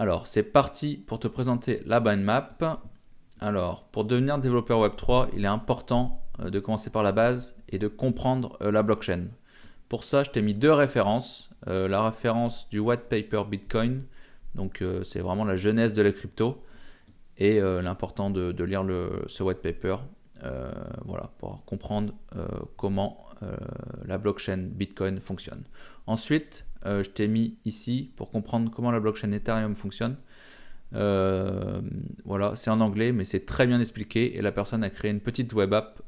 Alors, c'est parti pour te présenter la mind map. Alors, pour devenir développeur Web3, il est important de commencer par la base et de comprendre la blockchain. Pour ça, je t'ai mis deux références. La référence du white paper Bitcoin, donc c'est vraiment la genèse de la crypto, et l'important de lire ce white paper, voilà, pour comprendre comment la blockchain Bitcoin fonctionne. Ensuite, je t'ai mis ici pour comprendre comment la blockchain Ethereum fonctionne. Voilà, c'est en anglais, mais c'est très bien expliqué et la personne a créé une petite web app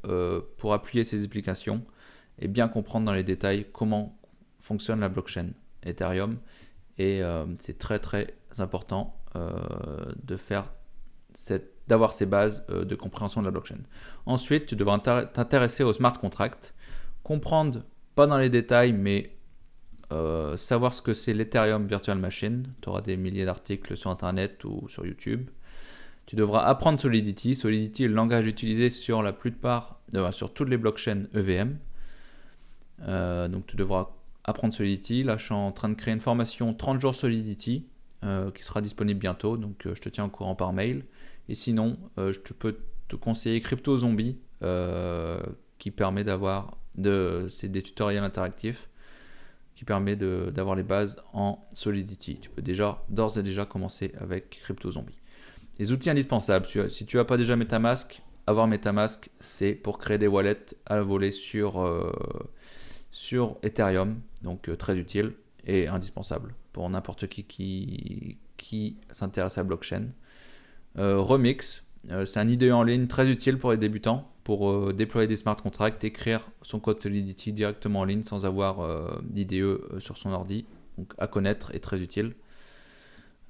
pour appuyer ses explications et bien comprendre dans les détails comment fonctionne la blockchain Ethereum. Et c'est très très important d'avoir ces bases de compréhension de la blockchain. Ensuite, tu devras t'intéresser au smart contract, comprendre, pas dans les détails, mais savoir ce que c'est l'Ethereum Virtual Machine. Tu auras des milliers d'articles sur Internet ou sur YouTube. Tu devras apprendre Solidity. Solidity est le langage utilisé sur la plupart, sur toutes les blockchains EVM. Donc tu devras apprendre Solidity. Là, je suis en train de créer une formation 30 jours Solidity qui sera disponible bientôt. Donc je te tiens au courant par mail. Et sinon, je peux te conseiller Crypto Zombie qui permet c'est des tutoriels interactifs qui permet d'avoir les bases en Solidity. Tu peux d'ores et déjà commencer avec Crypto Zombie. Les outils indispensables, si tu n'as pas déjà MetaMask, avoir MetaMask, c'est pour créer des wallets à la volée sur Ethereum, donc très utile et indispensable pour n'importe qui s'intéresse à la blockchain. Remix, c'est un IDE en ligne très utile pour les débutants, pour déployer des smart contracts, écrire son code Solidity directement en ligne sans avoir d'IDE sur son ordi, donc à connaître et très utile.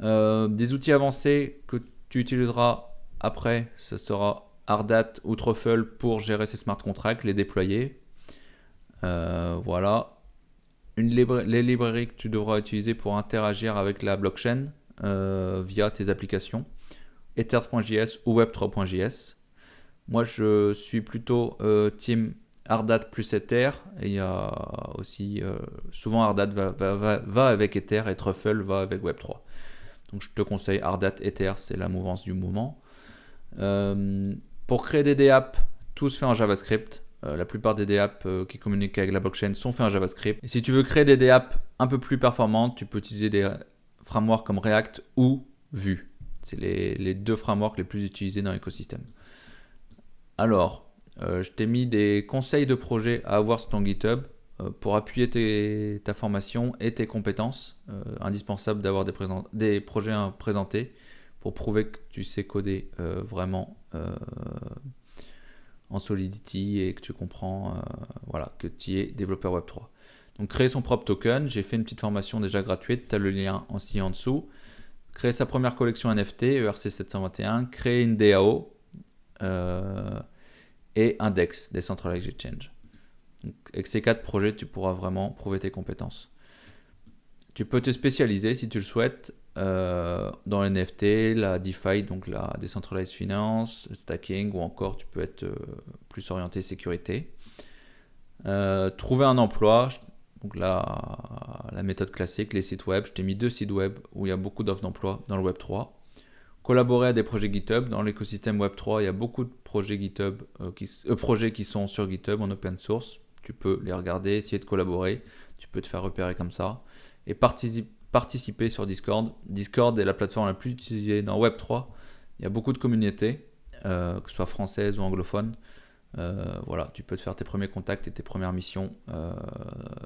Des outils avancés que tu utiliseras après, ce sera Ardat ou Truffle pour gérer ces smart contracts, les déployer. Voilà. Les librairies que tu devras utiliser pour interagir avec la blockchain via tes applications, Ethers.js ou Web3.js. Moi, je suis plutôt team Ardat plus Ether. Et il y a aussi souvent Ardat va avec Ether et Truffle va avec Web3. Donc, je te conseille Ardat, Ether, c'est la mouvance du moment. Pour créer des DApps, tout se fait en JavaScript. La plupart des DApps qui communiquent avec la blockchain sont faits en JavaScript. Et si tu veux créer des DApps un peu plus performantes, tu peux utiliser des frameworks comme React ou Vue. C'est les deux frameworks les plus utilisés dans l'écosystème. Alors, je t'ai mis des conseils de projet à avoir sur ton GitHub pour appuyer ta formation et tes compétences. Indispensable d'avoir des projets à présenter pour prouver que tu sais coder vraiment en Solidity et que tu comprends que tu es développeur Web3. Donc, créer son propre token. J'ai fait une petite formation déjà gratuite. Tu as le lien aussi en dessous. Créer sa première collection NFT, ERC721, créer une DAO et un DEX, Decentralized Exchange. Donc, avec ces 4 projets, tu pourras vraiment prouver tes compétences. Tu peux te spécialiser si tu le souhaites dans les NFT, la DeFi, donc la Decentralized Finance, stacking, ou encore tu peux être plus orienté sécurité. Trouver un emploi. Donc la méthode classique, les sites web. Je t'ai mis 2 sites web où il y a beaucoup d'offres d'emploi dans le Web3. Collaborer à des projets GitHub. Dans l'écosystème Web3, il y a beaucoup de projets GitHub, projets qui sont sur GitHub en open source. Tu peux les regarder, essayer de collaborer. Tu peux te faire repérer comme ça. Et participer sur Discord. Discord est la plateforme la plus utilisée dans Web3. Il y a beaucoup de communautés, que ce soit françaises ou anglophones. Voilà, tu peux te faire tes premiers contacts et tes premières missions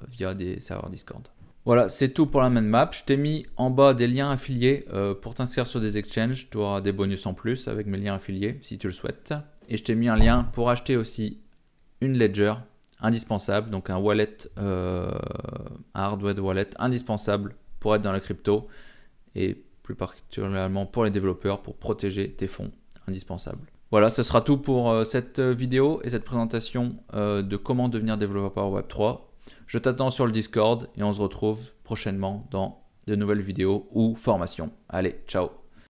via des serveurs Discord. Voilà, c'est tout pour la main map. Je t'ai mis en bas des liens affiliés pour t'inscrire sur des exchanges. Tu auras des bonus en plus avec mes liens affiliés si tu le souhaites. Et je t'ai mis un lien pour acheter aussi une ledger indispensable, donc un wallet, un hardware wallet indispensable pour être dans la crypto et plus particulièrement pour les développeurs pour protéger tes fonds indispensables. Voilà, ce sera tout pour cette vidéo et cette présentation de comment devenir développeur Web3. Je t'attends sur le Discord et on se retrouve prochainement dans de nouvelles vidéos ou formations. Allez, ciao!